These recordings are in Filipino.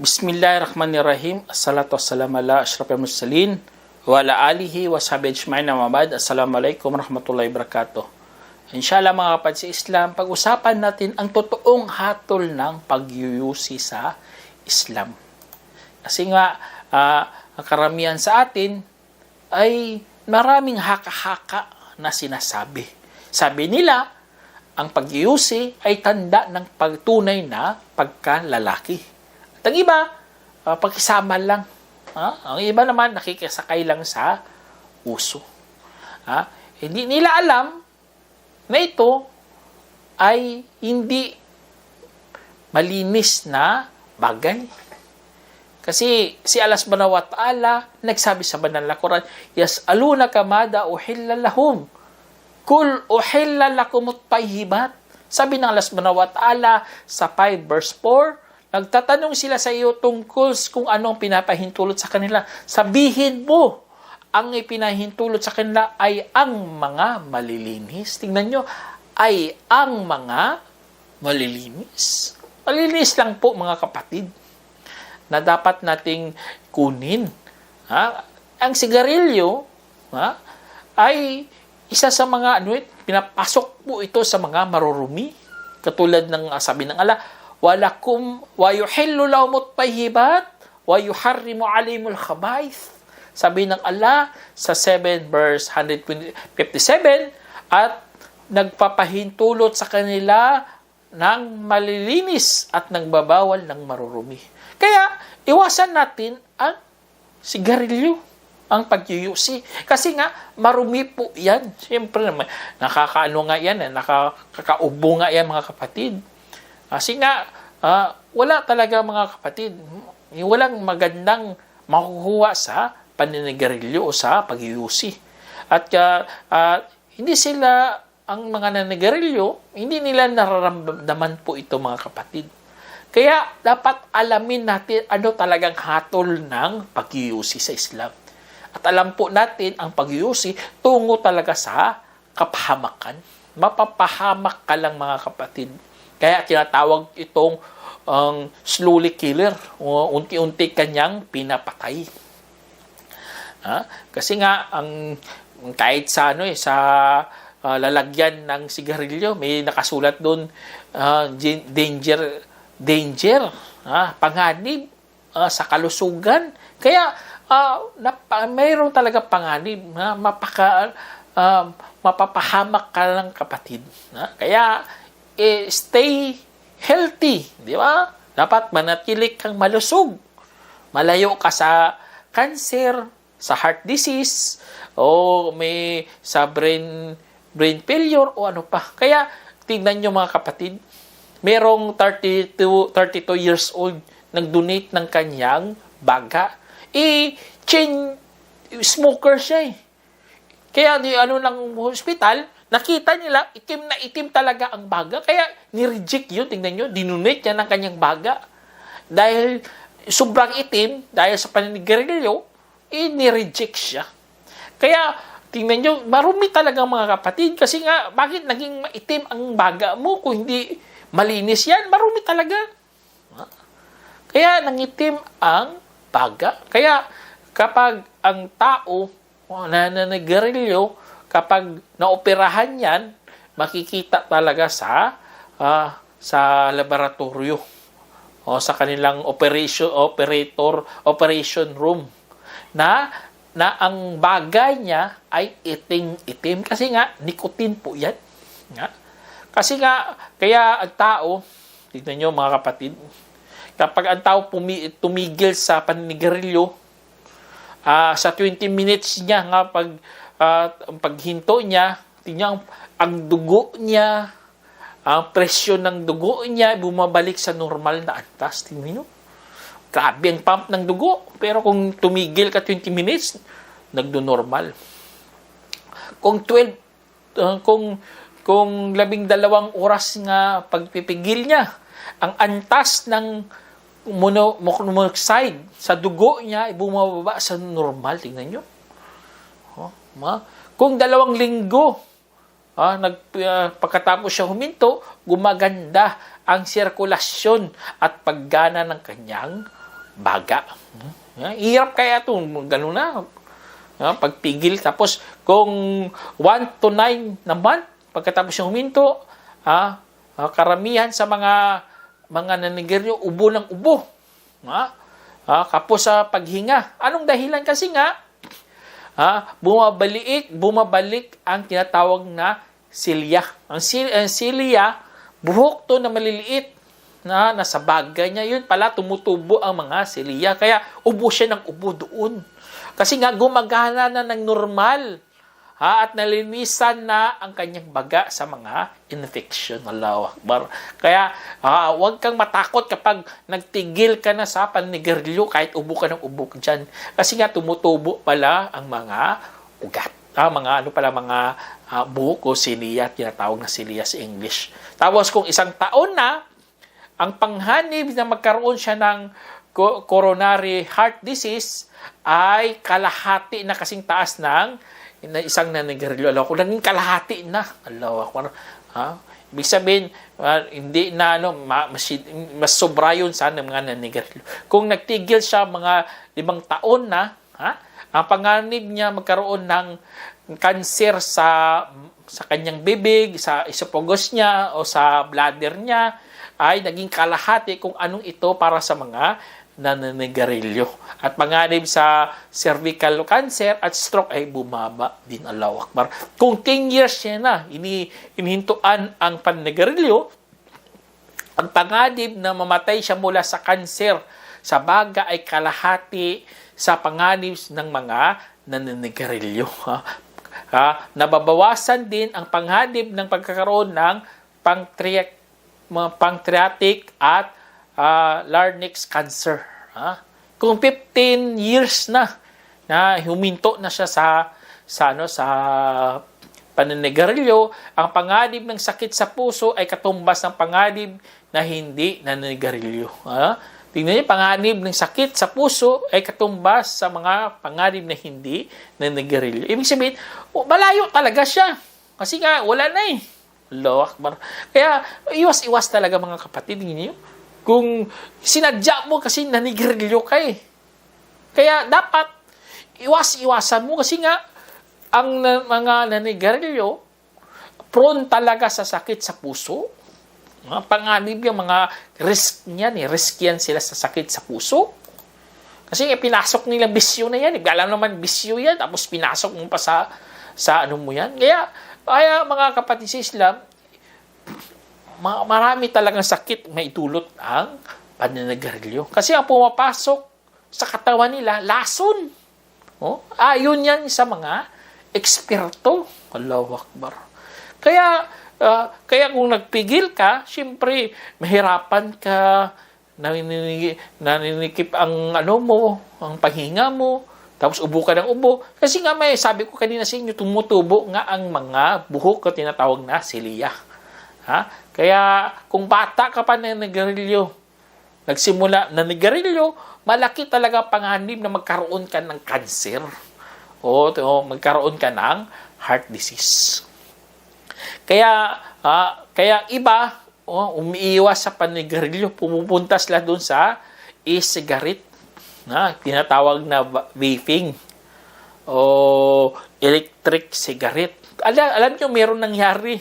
Bismillahirrahmanirrahim. Assalatu wassalamu ala asyrafil mursalin wa ala alihi wa sahbihi ajma'in. Amma ba'd. Assalamualaikum warahmatullahi wabarakatuh. Inshallah mga kapatid sa Islam, pag-usapan natin ang totoong hatol ng pagyuyusi sa Islam. Kasi nga, ang karamihan sa atin ay maraming haka-haka na sinasabi. Sabi nila, ang pagyuyusi ay tanda ng pagtunay na pagkalalaki. At ang iba, pakisama lang. Ang iba naman, nakikisakay lang sa uso. Hindi nila alam na ito ay hindi malinis na bagay. Kasi si Allah subhanahu wa ta'ala nagsabi sa banal na Quran, yas'alunaka mada uhilla lahum. Kul uhilla lakumut tayyibat. Sabi ng Allah subhanahu wa ta'ala sa 5 verse 4, nagtatanong sila sa iyo tungkol kung anong pinapahintulot sa kanila. Sabihin mo, ang ipinahintulot sa kanila ay ang mga malilinis. Tingnan nyo, ay ang mga malilinis. Malilinis lang po mga kapatid na dapat nating kunin. Ang sigarilyo ay isa sa mga pinapasok po ito sa mga marurumi. Katulad ng sabi ng Allah, walakum wa yuhillu lahumut tayyibat wa yuharrimu alayhimul khaba'ith. Sabi ng Allah sa 7 verse 157, at nagpapahintulot sa kanila ng malilinis at nagbabawal ng marurumi. Kaya, iwasan natin ang sigarilyo, ang pagyuyusi. Kasi nga, marumi po yan. Siyempre naman, nakakaano nga yan, nakakaubo nga yan mga kapatid. Kasi nga, wala talaga mga kapatid. Walang magandang makukuha sa paninigarilyo o sa pagyuyusi. At hindi sila, ang mga naninigarilyo, hindi nila nararamdaman po ito mga kapatid. Kaya dapat alamin natin ano talagang hatol ng pagyuyusi sa Islam. At alam po natin ang pagyuyusi tungo talaga sa kapahamakan. Mapapahamak ka lang mga kapatid. Kaya tinatawag itong slowly killer. Unti-unti kanyang pinapatay. Kasi nga kahit sa sa lalagyan ng sigarilyo may nakasulat doon danger, panganib sa kalusugan. Kaya mayroon talaga panganib, mapapahamak ka lang kapatid. Kaya stay healthy, di ba? Dapat manatili kang malusog. Malayo ka sa cancer, sa heart disease, o may sa brain failure, o ano pa. Kaya tingnan nyo mga kapatid, merong 32 years old nag-donate ng kanyang baga. Chain smoker siya . Kaya ng hospital, nakita nila, itim na itim talaga ang baga. Kaya ni-reject yun, tingnan nyo, dinonate niya ng kanyang baga. Dahil sobrang itim, dahil sa paninigarilyo, ni-reject siya. Kaya, tingnan nyo, marumi talaga mga kapatid. Kasi nga, bakit naging maitim ang baga mo kung hindi malinis yan? Marumi talaga. Kaya nangitim ang baga. Kaya kapag ang tao na naninigarilyo, kapag naoperahan yan, makikita talaga sa laboratorio o sa kanilang operation room na ang bagay niya ay itim-itim. Kasi nga, nicotine po yan. Kasi nga, kaya ang tao, tignan nyo mga kapatid, kapag ang tao tumigil sa paninigarilyo, sa 20 minutes niya, paghinto niya, tignan ang dugo niya, ang presyon ng dugo niya, bumabalik sa normal na antas. Tignan nyo. Grabe ang pump ng dugo. Pero kung tumigil ka 20 minutes, nagdo-normal. Kung 12 oras nga pagpipigil niya, ang antas ng monoxide sa dugo niya ay bumababa sa normal. Tingnan nyo. Kung 2 linggo, pagkatapos siya huminto, gumaganda ang sirkulasyon at paggana ng kanyang baga. Hirap kaya ito. Ganun na. Pagpigil. Tapos, kung 1 to 9 naman, pagkatapos siya huminto, karamihan sa mga nanigeryo, ubo ng ubo. Kapos sa paghinga. Anong dahilan? Kasi nga, bumabalik ang tinatawag na silya. Ang silya, buhok to na maliliit na nasa baga niya. Yun pala, tumutubo ang mga silya. Kaya ubo siya ng ubo doon. Kasi nga, gumagana na ng normal. At nalinisan na ang kanyang baga sa mga infection. Allahu Akbar. Kaya, huwag kang matakot kapag nagtigil ka na sa paninigarilyo kahit ubo ka ng ubo dyan. Kasi nga, tumutubo pala ang mga ugat. Mga buhok o siliya, tinatawag na siliya sa English. Tapos, kung 1 taon na, ang panghanib na magkaroon siya ng coronary heart disease ay kalahati na kasing taas ng isang nanigarilyo. Alam ko, naging kalahati na. Allahu Akbar. Ibig sabihin, hindi na, mas sobra yun sa mga nanigarilyo. Kung nagtigil siya mga 5 taon na, ang panganib niya magkaroon ng cancer sa kanyang bibig, sa esophagus niya, o sa bladder niya, ay naging kalahati kung anong ito para sa mga naninigarilyo. At panganib sa cervical cancer at stroke ay bumaba din. Allahu Akbar. Kung 10 years siya na, inihintuan ang paninigarilyo, ang panganib na mamatay siya mula sa cancer sa baga ay kalahati sa panganib ng mga naninigarilyo. Nababawasan din ang panganib ng pagkakaroon ng pancreatic at larynx cancer. Kung 15 years na huminto na siya sa paninigarilyo, ang panganib ng sakit sa puso ay katumbas ng panganib na hindi naninigarilyo. Tingnan niyo, panganib ng sakit sa puso ay katumbas sa mga panganib na hindi naninigarilyo. Ibig sabihin, malayo talaga siya. Kasi nga, wala na eh. Allahu Akbar. Kaya, iwas-iwas talaga mga kapatid. Tingnan niyo. Kung sinadya mo kasi nanigarilyo ka eh. Kaya dapat iwas-iwasan mo kasi nga ang mga nanigarilyo prone talaga sa sakit sa puso. Panganib yung mga risk niyan eh. Risk yan sila sa sakit sa puso. Kasi pinasok nila bisyo na yan. Alam naman bisyo yan. Tapos pinasok mo pa sa ano mo yan. Kaya mga kapatid sa Islam, marami talagang sakit may itulot ang paninigarilyo. Kasi ang pumapasok sa katawan nila, lason. Ayon yan sa mga eksperto. Allahu Akbar. Kaya kung nagpigil ka, siyempre, mahirapan ka, naninikip ang ang paghinga mo, tapos ubo ka ng ubo. Kasi nga sabi ko kanina sa inyo, tumutubo nga ang mga buhok ko tinatawag na silya. Kaya kung bata ka pa nanigarilyo, nagsimula nanigarilyo, malaki talaga panganib na magkaroon ka ng cancer o magkaroon ka ng heart disease. Kaya iba umiiwas sa panigarilyo, pumupunta sila doon sa e-cigarette na tinatawag na vaping o electric cigarette. Alam nyo, meron nangyari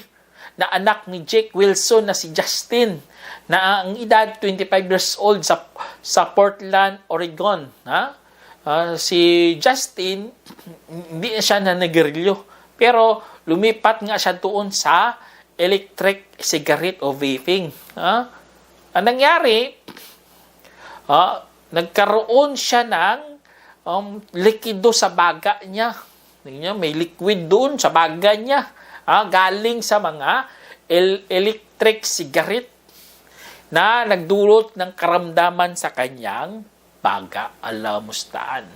na anak ni Jake Wilson na si Justin, na ang edad 25 years old sa Portland, Oregon. Si Justin, hindi na siya nanigarilyo, pero lumipat nga siya doon sa electric cigarette o vaping. Ang nangyari, nagkaroon siya ng likido sa baga niya. May liquid doon sa baga niya. Galing sa mga electric cigarette na nagdulot ng karamdaman sa kanyang baga. Allah mustaan.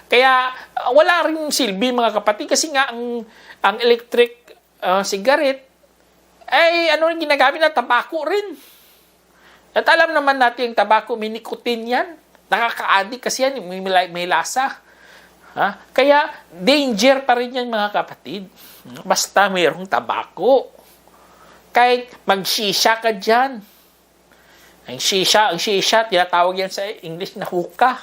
Kaya wala rin silbi mga kapatid kasi nga ang electric cigarette ay rin ginagamit na tabako rin. At alam naman natin yung tabako, may nicotine yan. Nakaka-addict kasi yan, may lasa. Ha? Kaya, danger pa rin yan mga kapatid. Basta mayroong tabako. Kahit magsisya ka dyan. Ang shisha, tinatawag yan sa English na hookah.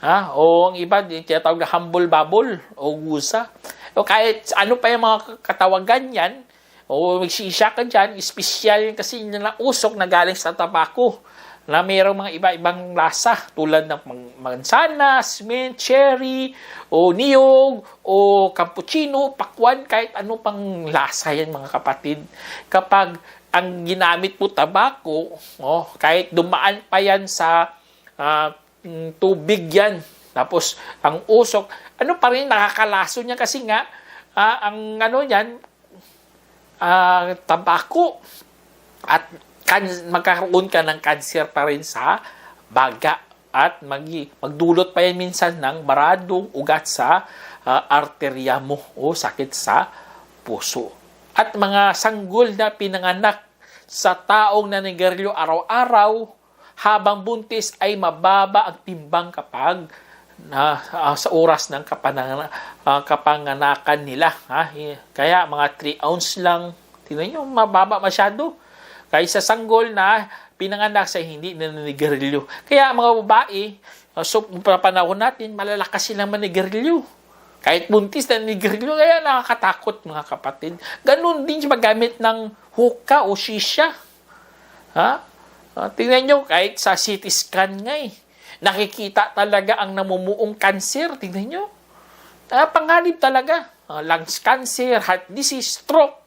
Ha? O ang iba, tinatawag na humble bubble o gusa. O kahit ano pa yung mga katawagan yan, o magsisya ka dyan, espesyal kasi yun na usok na galing sa tabako na mayroong mga iba-ibang lasa tulad ng mansanas, mint, cherry, o niyog, o cappuccino, pakwan, kahit ano pang lasa yan mga kapatid. Kapag ang ginamit mo tabako, kahit dumaan pa yan sa tubig yan, tapos ang usok, ano pa rin nakakalaso niya kasi nga, ang ano yan, tabako at magkakaroon ka ng cancer pa rin sa baga at magdulot pa yan minsan ng maradong ugat sa arterya mo o sakit sa puso. At mga sanggol na pinanganak sa taong nanigarilyo araw-araw habang buntis ay mababa ang timbang kapag sa oras ng kapanganakan nila. Kaya mga 3 ounce lang. Tingnan nyo, mababa masyado. Kaysa sanggol na pinanganak sa hindi naninigarilyo. Kaya mga babae, panahon natin, malalakas silang manigarilyo. Kahit buntis na naninigarilyo, kaya nakakatakot mga kapatid. Ganun din siya magamit ng hookah o shisha. Tingnan nyo, kahit sa CT scan nga nakikita talaga ang namumuong cancer. Tingnan nyo. Panganib talaga. Lungs cancer, heart disease, stroke,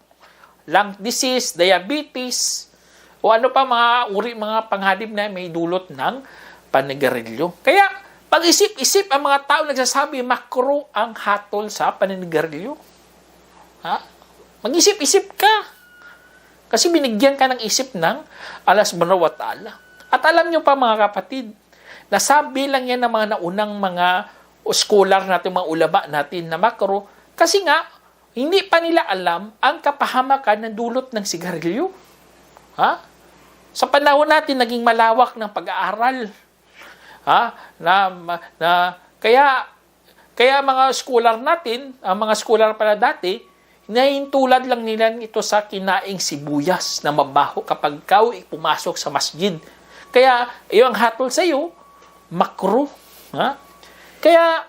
lung disease, diabetes, o ano pa mga panganib na may dulot ng panigarilyo. Kaya, pag-isip-isip ang mga tao nagsasabi, makro ang hatol sa paninigarilyo. Mag-isip-isip ka. Kasi binigyan ka ng isip ng Allah subhanahu wa ta'ala. At alam nyo pa mga kapatid, nasabi lang yan ng mga naunang mga scholar natin, mga ulama natin na makro, kasi nga, hindi pa nila alam ang kapahamakan ng dulot ng sigarilyo. Sa panahon natin, naging malawak ng pag-aaral. Kaya mga scholar natin, ang mga scholar pala dati, nahintulad lang nila ito sa kinaing sibuyas na mabaho kapag ikaw pumasok sa masjid. Kaya, yung hatol sa iyo, makro. Kaya,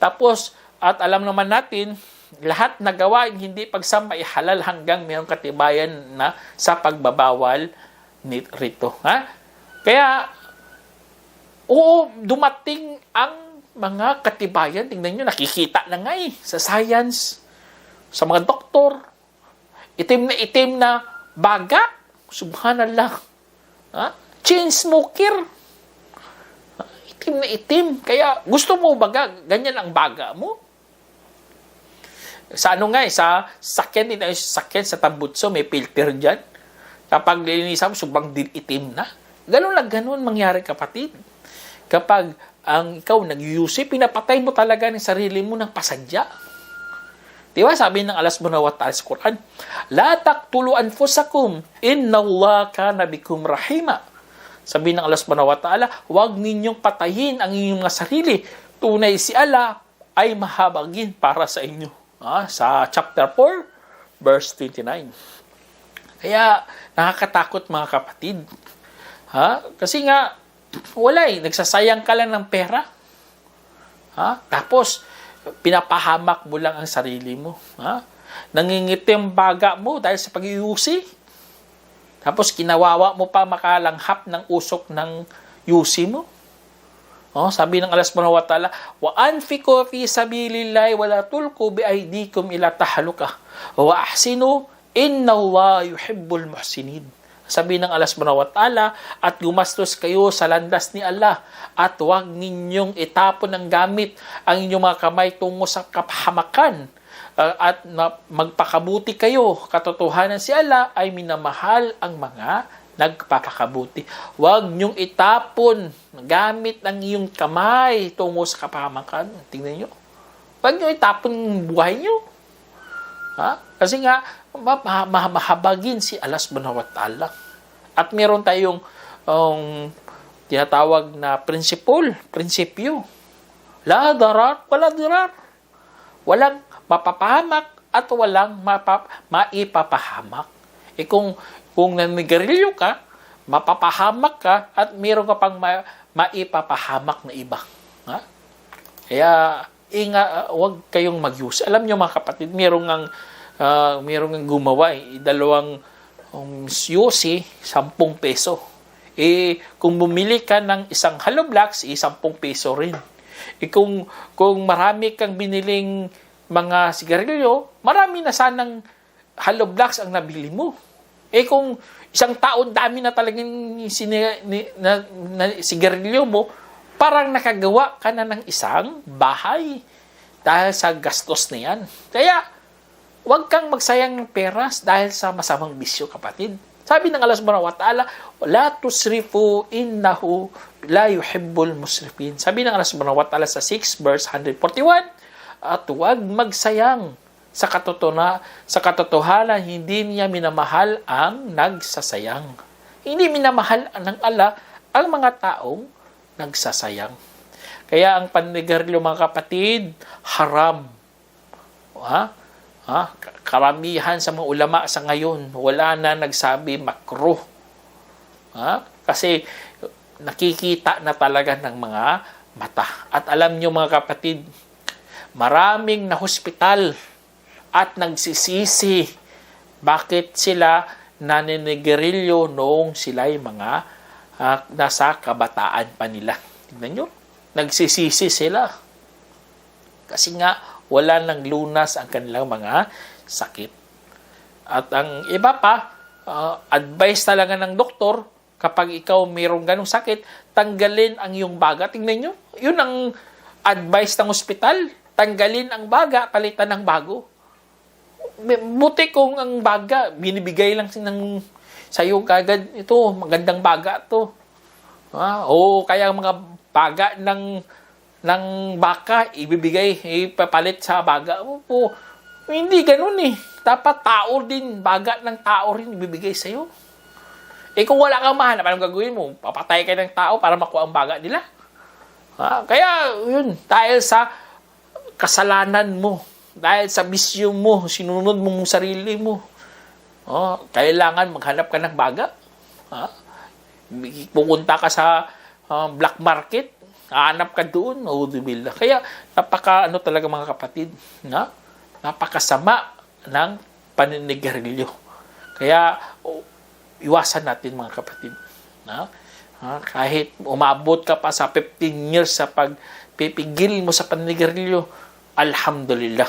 tapos, at alam naman natin, lahat na gawain hindi pagsamba ay halal hanggang mayroong katibayan na sa pagbabawal rito. Kaya, dumating ang mga katibayan. Tingnan nyo, nakikita na nga sa science, sa mga doktor. Itim na baga. Subhanallah. Chain smoker. Itim na itim. Kaya, gusto mo baga, ganyan ang baga mo? Sa sa sakyan sa tambutso, may filter dyan. Kapag linisan mo, subang itim na. Ganun mangyari kapatid. Kapag ikaw nag-UC, pinapatay mo talaga ng sarili mo ng pasadya. Diba? Sabi ng Allah subhanahu wa ta'ala sa Quran, La taqtulu anfusakum, inna Allah kana bikum rahima. Sabi ng Allah subhanahu wa ta'ala, huwag ninyong patayin ang inyong mga sarili. Tunay si Allah ay mahabagin para sa inyo. Sa chapter 4, verse 29. Kaya, nakakatakot mga kapatid. Kasi nga, wala nagsasayang ka lang ng pera. Tapos, pinapahamak mo lang ang sarili mo. Nangingitim baga mo dahil sa pag-iusi. Tapos, kinawawa mo pa makalanghap ng usok ng yusi mo. Sabi ng Allah subhanahu wa ta'ala, wa anfiqu fi sabilillahi wa la tulqu bi aydikum ila tahluka wa ahsinu innallaha yuhibbul muhsinin. Sabi ng Allah subhanahu wa ta'ala, at gumastos kayo sa landas ni Allah at huwag ninyong itapon ng gamit ang inyong mga kamay tungo sa kapahamakan at magpakabuti kayo. Katotohanan si Allah ay minamahal ang mga nagpapakabuti. Huwag niyong itapon gamit ng iyong kamay tungo sa kapahamakan. Tingnan niyo. Huwag niyong itapon buhay niyo. Kasi nga, mahabagin si Allah subhanahu wa ta'ala. At meron tayong tinatawag na prinsipyo. La darar, wala dirar. Walang mapapahamak at walang maipapahamak. Kung nanigarilyo ka, mapapahamak ka at meron ka pang maipapahamak na iba. Ha? Kaya wag kayong mag-use. Alam nyo mga kapatid, merong ang gumawa dalawang yosi, 10 peso. Kung bumili ka ng isang hollow blocks, 10 peso rin. Kung marami kang biniling mga sigarilyo, marami na sanang hollow blocks ang nabili mo. Kung isang taon dami na talagang sigarilyo mo, parang nakagawa ka na ng isang bahay dahil sa gastos na yan. Kaya, huwag kang magsayang ng peras dahil sa masamang bisyo, kapatid. Sabi ng Allah subhanahu wa ta'ala, "La tusrifu innahu la yuhibbul musrifin." Sabi ng Allah subhanahu wa ta'ala sa 6 verse 141, at huwag magsayang sa katotohanan, hindi niya minamahal ang nagsasayang. Hindi minamahal ng Allah ang mga taong nagsasayang. Kaya ang paninigarilyo, mga kapatid, haram. Karamihan sa mga ulama sa ngayon, wala na nagsabi makruh. Kasi nakikita na talaga ng mga mata. At alam nyo mga kapatid, maraming na hospital at nagsisisi bakit sila naninigarilyo noong sila'y mga nasa kabataan pa nila. Tignan nyo, nagsisisi sila. Kasi nga, wala nang lunas ang kanilang mga sakit. At ang iba pa, advice talaga ng doktor, kapag ikaw mayroong ganong sakit, tanggalin ang iyong baga. Tingnan nyo, yun ang advice ng ospital. Tanggalin ang baga, palitan ng bago. Buti kung ang baga, binibigay lang sa'yo kagad, ito, magandang baga to. O kaya mga baga ng baka, ibibigay, ipapalit sa baga. Hindi ganun eh. Dapat tao din, baga ng tao rin ibibigay sa'yo. Kung wala kang mahanap, anong gagawin mo? Papatay ka ng tao para makuha ang baga nila. Kaya, yun, dahil sa kasalanan mo, dahil sa bisyo mo, sinunod mo mong sarili mo, kailangan maghanap ka ng baga. Pupunta ka sa black market, hanap ka doon, kaya talaga mga kapatid, napakasama ng paninigarilyo. Kaya iwasan natin mga kapatid. Kahit umabot ka pa sa 15 years sa pagpipigil mo sa paninigarilyo, alhamdulillah.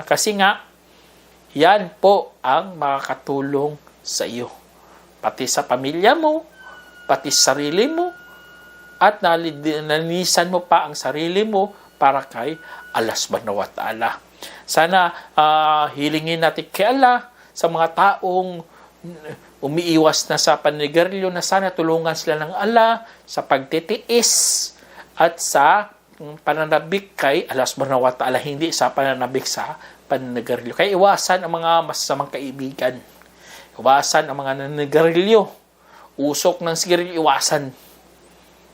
Kasi nga, yan po ang makakatulong sa iyo. Pati sa pamilya mo, pati sa sarili mo, at nalinisan mo pa ang sarili mo para kay Allah subhanahu wa ta'ala. Sana hilingin natin kay Allah sa mga taong umiiwas na sa paninigarilyo na sana tulungan sila ng Allah sa pagtitiis at sa pananabik kay Allah subhanahu wa ta'ala, hindi sa pananabik sa paninigarilyo. Kaya iwasan ang mga masasamang kaibigan. Iwasan ang mga naninigarilyo. Usok ng sigarilyo, iwasan.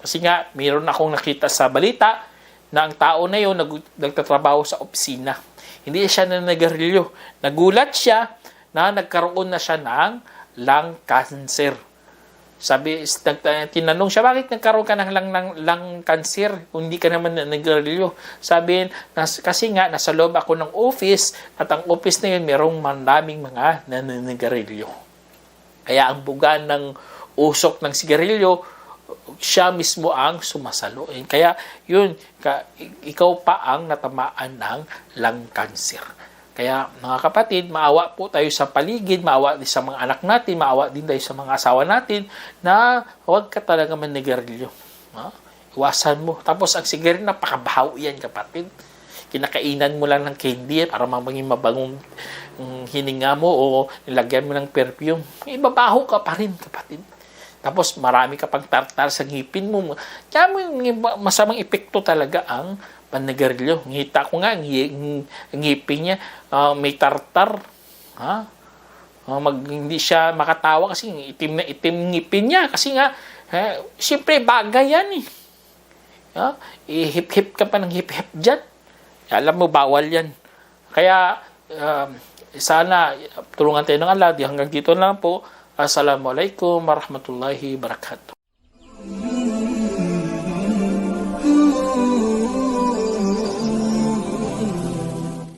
Kasi nga, mayroon akong nakita sa balita na ang tao na yun nagtatrabaho sa opisina. Hindi siya naninigarilyo. Nagulat siya na nagkaroon na siya ng lung cancer. Tinanong siya, bakit nagkaroon ka ng lung cancer kung hindi ka naman naninigarilyo? Sabi, kasi nga, nasa loob ako ng office at ang office na yun, merong maraming mga naninigarilyo. Kaya ang buga ng usok ng sigarilyo, siya mismo ang sumasalo. Kaya yun, ikaw pa ang natamaan ng lung cancer. Kaya mga kapatid, maawa po tayo sa paligid, maawa din sa mga anak natin, maawa din tayo sa mga asawa natin na huwag ka talaga manigarilyo. Iwasan mo. Tapos ang sigarilyo, napakabahaw yan kapatid. Kinakainan mo lang ng candy para maging mabangong hininga mo o nilagyan mo ng perfume. Ibabaho ka pa rin kapatid. Tapos marami ka pang tartar sa ngipin mo. Kaya masamang epekto talaga ang panigarilyo. Ngita ko nga, ang ngipin niya, may tartar. Hindi siya makatawa kasi itim na itim ngipin niya. Kasi nga, siyempre bagay yan eh. Ihip-hip ka pa ng hip-hip dyan. Alam mo, bawal yan. Kaya, sana tulungan tayo ng Allah. Hanggang dito lang po. Assalamualaikum warahmatullahi wabarakatuh.